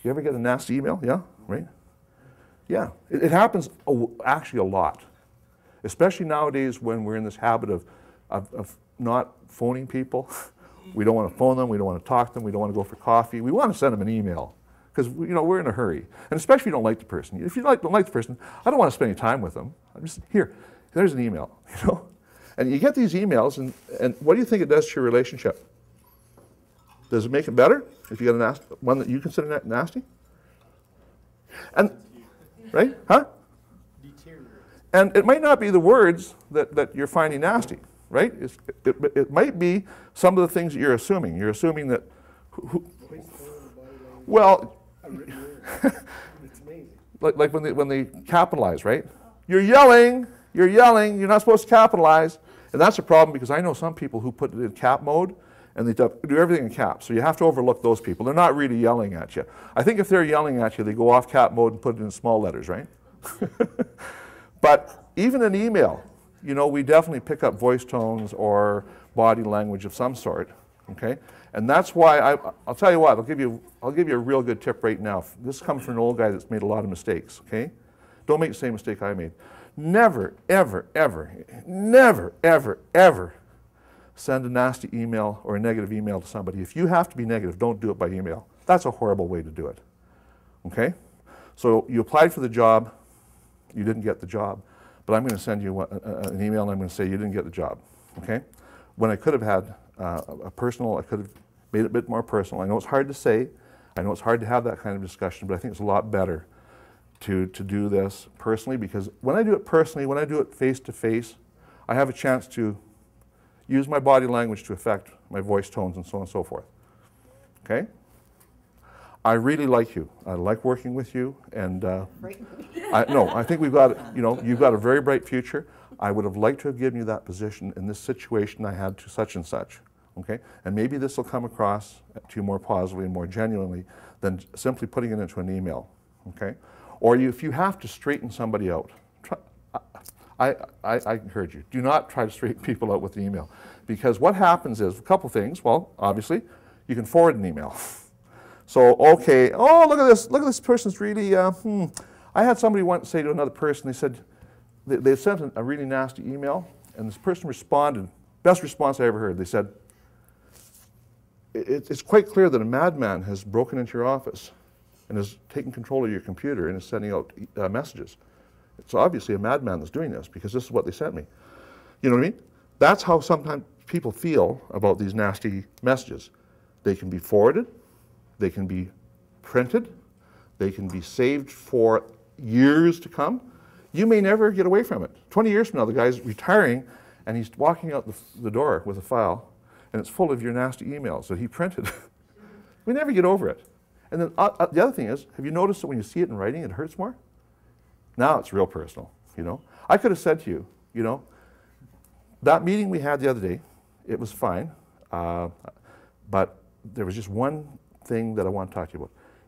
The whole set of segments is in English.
You ever get a nasty email? Yeah, right? Yeah, it happens actually a lot, especially nowadays when we're in this habit of not phoning people. We don't want to phone them, we don't want to talk to them, we don't want to go for coffee. We want to send them an email because we're in a hurry. And especially if you don't like the person. If you don't like the person, I don't want to spend any time with them. I'm just, there's an email, And you get these emails, and what do you think it does to your relationship? Does it make it better if you get one that you consider nasty? And, right? Huh? And it might not be the words that you're finding nasty, right? It might be some of the things that you're assuming. You're assuming that, well, like when they capitalize, right? You're yelling, you're not supposed to capitalize. And that's a problem because I know some people who put it in cap mode and they do everything in caps. So you have to overlook those people. They're not really yelling at you. I think if they're yelling at you, they go off cap mode and put it in small letters, right? But even in email, we definitely pick up voice tones or body language of some sort, okay? And that's why I'll tell you what, I'll give you a real good tip right now. This comes from an old guy that's made a lot of mistakes, okay? Don't make the same mistake I made. Never, ever, ever, never, ever, ever send a nasty email or a negative email to somebody. If you have to be negative, don't do it by email. That's a horrible way to do it, okay? So you applied for the job, you didn't get the job, but I'm going to send you an email and I'm going to say you didn't get the job, okay? When I could have had I could have made it a bit more personal. I know it's hard to say, I know it's hard to have that kind of discussion, but I think it's a lot better to do this personally, because when I do it personally, when I do it face to face, I have a chance to use my body language to affect my voice tones and so on and so forth, okay? I really like you. I like working with you, and I think we've got, you've got a very bright future. I would have liked to have given you that position in this situation I had to such and such, okay? And maybe this will come across to you more positively and more genuinely than simply putting it into an email, okay? Or if you have to straighten somebody out, I encourage you, do not try to straighten people out with an email, because what happens is a couple things. Well, obviously, you can forward an email. So, okay, oh, look at this person's really, I had somebody once say to another person, they said, they sent a really nasty email, and this person responded, best response I ever heard. They said, it's quite clear that a madman has broken into your office and has taken control of your computer and is sending out messages. It's obviously a madman that's doing this, because this is what they sent me. You know what I mean? That's how sometimes people feel about these nasty messages. They can be forwarded, they can be printed, they can be saved for years to come. You may never get away from it. 20 years from now, the guy's retiring and he's walking out the door with a file and it's full of your nasty emails that he printed. We never get over it. And then the other thing is, have you noticed that when you see it in writing, it hurts more? Now it's real personal, I could have said to you, that meeting we had the other day, it was fine, but there was just one thing that I want to talk to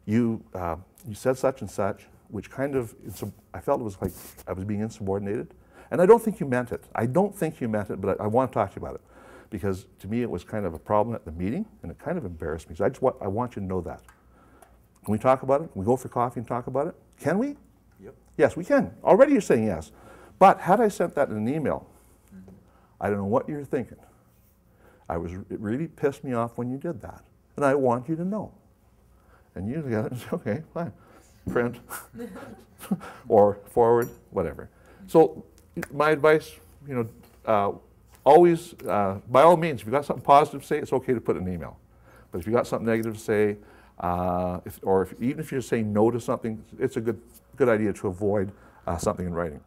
you about. You said such and such, which kind of, I felt it was like I was being insubordinated. And I don't think you meant it. I don't think you meant it, but I want to talk to you about it. Because to me it was kind of a problem at the meeting, and it kind of embarrassed me. So I want you to know that. Can we talk about it? Can we go for coffee and talk about it? Can we? Yep. Yes, we can. Already you're saying yes. But had I sent that in an email, I don't know what you're thinking. It really pissed me off when you did that. And I want you to know. And you got it, okay, fine. Print, or forward, whatever. So my advice, always, by all means, if you've got something positive to say, it's okay to put in an email. But if you've got something negative to say, even if you're saying no to something, it's a good idea to avoid something in writing.